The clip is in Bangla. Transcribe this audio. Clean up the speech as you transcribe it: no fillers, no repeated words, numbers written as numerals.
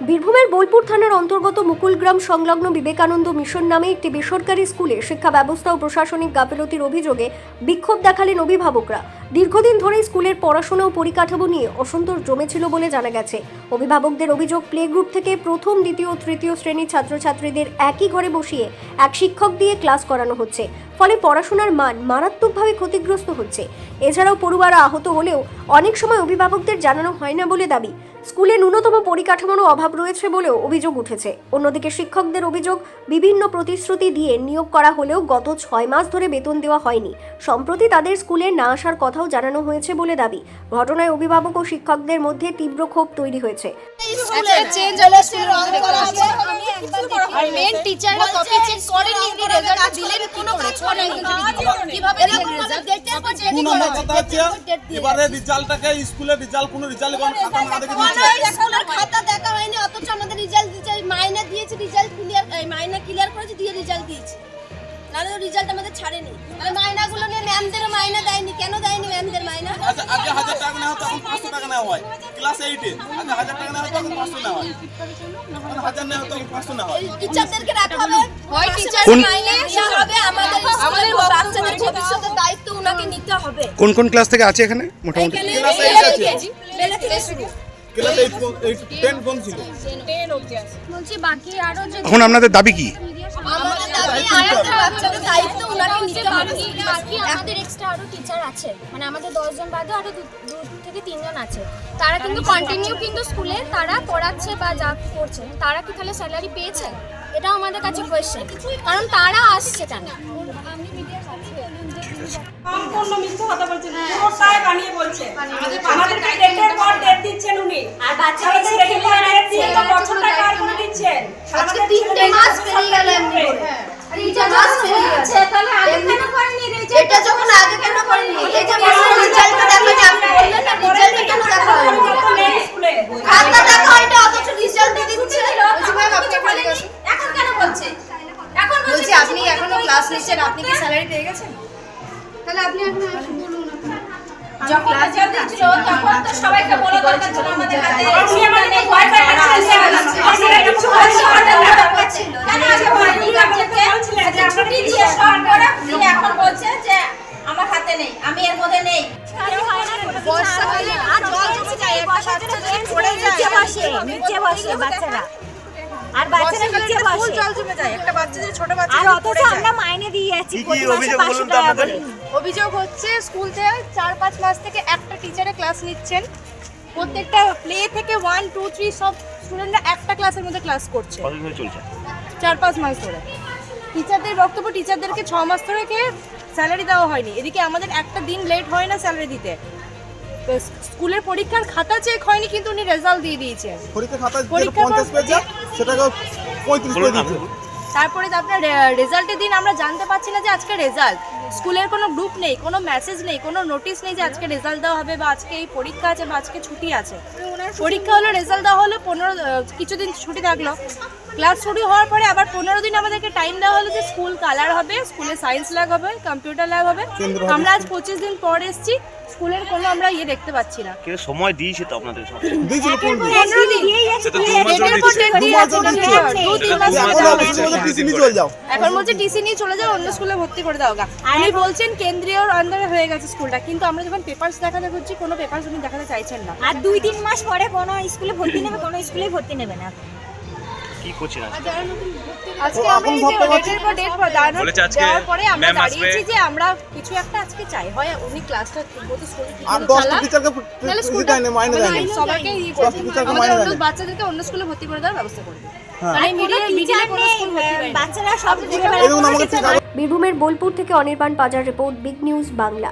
বীরভূমের বোলপুর থানার অন্তর্গত মুকুলগ্রাম সংলগ্ন বিবেকানন্দ মিশন নামে একটি বেসরকারি স্কুলে শিক্ষা ব্যবস্থা ও প্রশাসনিক গাফিলতির অভিযোগে বিক্ষোভ দেখালেন অভিভাবকরা। দীর্ঘদিন ধরে স্কুলের পড়াশোনা ও পরিকাঠামো নিয়ে অসন্তোষ জমেছিল বলে জানা গেছে। অভিভাবকদের অভিযোগ, প্লে গ্রুপ থেকে প্রথম, দ্বিতীয় ও তৃতীয় শ্রেণীর ছাত্রছাত্রীদের একই ঘরে বসিয়ে এক শিক্ষক দিয়ে ক্লাস করানো হচ্ছে, ফলে পড়াশোনার মান মারাত্মকভাবে ক্ষতিগ্রস্ত হচ্ছে। এছাড়াও পড়ুয়ারা আহত হলেও অনেক সময় অভিভাবকদের জানানো হয় না বলে দাবি। স্কুলে ন্যূনতম পরিকাঠামোর অভাব রয়েছে বলেও অভিযোগ উঠেছে। অন্যদিকে শিক্ষকদের অভিযোগ, বিভিন্ন প্রতিশ্রুতি দিয়ে নিয়োগ করা হলেও গত 6 মাস ধরে বেতন দেওয়া হয়নি। সম্প্রতি তাদের স্কুলে না আসার কথাও জানানো হয়েছে বলে দাবি। ঘটনায় অভিভাবক ও শিক্ষকদের মধ্যে তীব্র ক্ষোভ তৈরি হয়েছে। এবারে রেজাল্টটাকে স্কুলের রেজাল্ট কোনো রেজাল্ট খাতা দেখা হয়নি, অথচ আমাদের রেজাল্ট দিয়েছে, মাইনে দিয়েছে, রেজাল্ট ক্লিয়ার, মাইনে ক্লিয়ার করেছে দিয়ে রেজাল্ট দিয়েছে। নাহলে রেজাল্ট আমাদের ছাড়েনি। তাহলে মাইনাগুলো নিয়ে ম্যামদের মাইনা দেয়নি, কেন দেয়নি ম্যামদের মাইনা? আচ্ছা, আগে 1000 টাকা নেওয়া হতো, এখন 500 টাকা নেওয়া হয়। ক্লাস 8 এ আগে 1000 টাকা নেওয়া হতো, এখন 500 নেওয়া হয়। 1000 নেওয়া হতো, এখন 500 নেওয়া হয়। টিচারদেরকে রাখা হবে, হয় টিচার মাইনে দেওয়া হবে, আমাদের বাচ্চাদের ভবিষ্যতের দায়িত্ব উনাকে নিতে হবে। কোন কোন ক্লাস থেকে আছে এখানে মোটামুটি? ক্লাস 8 আছে, বেলা থেকে শুরু। ক্লাস 8 10 কোন ছিল? বলছি বাকি আরো যে এখন আপনাদের দাবি কি? আমাদের দাবি আমাদের বাচ্চাদের দায়িত্ব উনাকে নিতে হবে। বাকি আমাদের এক্সট্রা আরো টিচার আছে, মানে আমাদের 10 জন বাদে আরো 2 থেকে 3 জন আছে। তারা কিন্তু কন্টিনিউ কিন্তু স্কুলে তারা পড়াচ্ছে বা যা করছে, তারা কি তাহলে স্যালারি পেয়েছে? এটাও আমাদের কাছে কোয়েশ্চেন, কারণ তারা আসছে কেন? সম্পূর্ণ মিথ্যা কথা বলছেন, পুরোটাই বানিয়ে বলছেন। আমাদের ডেটের পর ডেট দিচ্ছেন উনি, আর বাচ্চাদের ডেটের পর ডেট দিয়ে তো বছর টাকা আর করে দিচ্ছেন। আজকে 3 মাস পেরিয়ে গেল এমনি করে। আর এই যে মাস পেরিয়ে গেছে, তাহলে আগে কেন করেনি রেজাল্ট? এটা যখন আগে কেন করেনি? এই যে রেজাল্টটা দেখা আপনি বললেন না, রেজাল্টটা কেন দেখা হয়নি? খাতা দেখা হয়নি, অথচ রেজাল্ট দিচ্ছে। এখন কেন বলছে? এখন বলছে আপনি এখনো ক্লাস নিচ্ছেন, আপনি কি স্যালারি পেয়ে গেছেন? তাহলে আপনি এখন বলুন না। যখন রেজাল্ট দিচ্ছিল তখন তো সবাইকে বলা দরকার ছিল আমাদের হাতে। আপনি আমাদের ভয় পাচ্ছেন, আপনারা কিছু পাচ্ছেন কেন? আগে হয়নি, আপনাদেরকে ছুটি দিয়ে সব করা দিয়ে এখন বলছে যে আমার হাতে নেই, আমি এর মধ্যে নেই। বর্ষাকালে আর জল জমে যায়, একটা বাচ্চা পড়ে যায়, নিচে বসে বাচ্চারা, আর বাচ্চারা নিচে বসে, জল জমে যায়, একটা বাচ্চা যে ছোট বাচ্চা আর অথচ আমরা মাইনে দিয়ে যাচ্ছি। কি অভিযোগ বলুন তো আপনাদের? অভিযোগ হচ্ছে স্কুল থেকে 4-5 মাস থেকে একটা টিচারে ক্লাস নিচ্ছেন, প্রত্যেকটা প্লে থেকে 1, 2, 3 সব স্টুডেন্টরা একটা ক্লাসের মধ্যে ক্লাস করছে। কতদিন ধরে চলছে? 4-5 মাস ধরে। টিচারদের বক্তব্য, টিচারদেরকে 6 মাস ধরে স্যালারি দেওয়া হয়নি। এদিকে আমাদের একটা দিন লেট হয় না স্যালারি দিতে। তো স্কুলের পরীক্ষার খাতা চেক হয়নি, কিন্তু উনি রেজাল্ট দিয়ে দিয়েছেন। পরীক্ষা খাতায় 50 পেয়েছে, সেটাকে 35 করে দিয়েছে। তারপরে আপনার রেজাল্টের দিন আমরা জানতে পারছি না যে আজকে রেজাল্ট। স্কুলের কোনো গ্রুপ নেই, কোনো মেসেজ নেই, কোনো নোটিশ নেই যে আজকে রেজাল্ট দেওয়া হবে বা আজকে এই পরীক্ষা আছে বা আজকে ছুটি আছে। পরীক্ষা হলো, রেজাল্ট দেওয়া হলো, 15 কিছুদিন ছুটি থাকলো। ক্লাস শুরু হওয়ার পরে আবার 15 দিন আমাদেরকে টাইম দেওয়া হলো যে স্কুল কালার হবে, স্কুলে সায়েন্স ল্যাব হবে, কম্পিউটার ল্যাব হবে। আমরা আজ 25 দিন পর এসেছি, স্কুলের কোনো আমরা দেখতে পাচ্ছি না। কে সময় দিয়েছে তো আপনাদের? দিয়েছিল 15 দিন। 15 দিন এখন বলছে টিসি নিয়ে চলে যাও, অন্য স্কুলে ভর্তি করে দাও গা। উনি বলছেন কেন্দ্রীয় আন্ডারে হয়ে গেছে স্কুলটা, কিন্তু আমরা যখন পেপারস দেখাতে করছি কোনো পেপারস উনি দেখাতে চাইছেন না। আর 2-3 মাস পরে কোনো স্কুলে ভর্তি নেবে, কোনো স্কুলে ভর্তি নেবে না। কি করছেন আজকে আমরা এই যে ডেটের পর ডেট দেওয়ার পরে আমরা দাঁড়িয়েছি যে আমরা কিছু একটা আজকে চাই, হয় উনি ক্লাসটা ঠিকমতো স্কুলে আর 10টা টিচারকে খুশি দেয়নি, মাইনে দেয়নি। সবাইকে আমাদের বাচ্চাদেরকে অন্য স্কুলে ভর্তি করে দেওয়ার ব্যবস্থা করবে। মানে মিডিলে কোনো স্কুল ভর্তি হয়, বাচ্চারা সব এরকম আমাকে বীরভূমের বোলপুর থেকে অনির্বাণ পাজার রিপোর্ট, বিগ নিউজ বাংলা।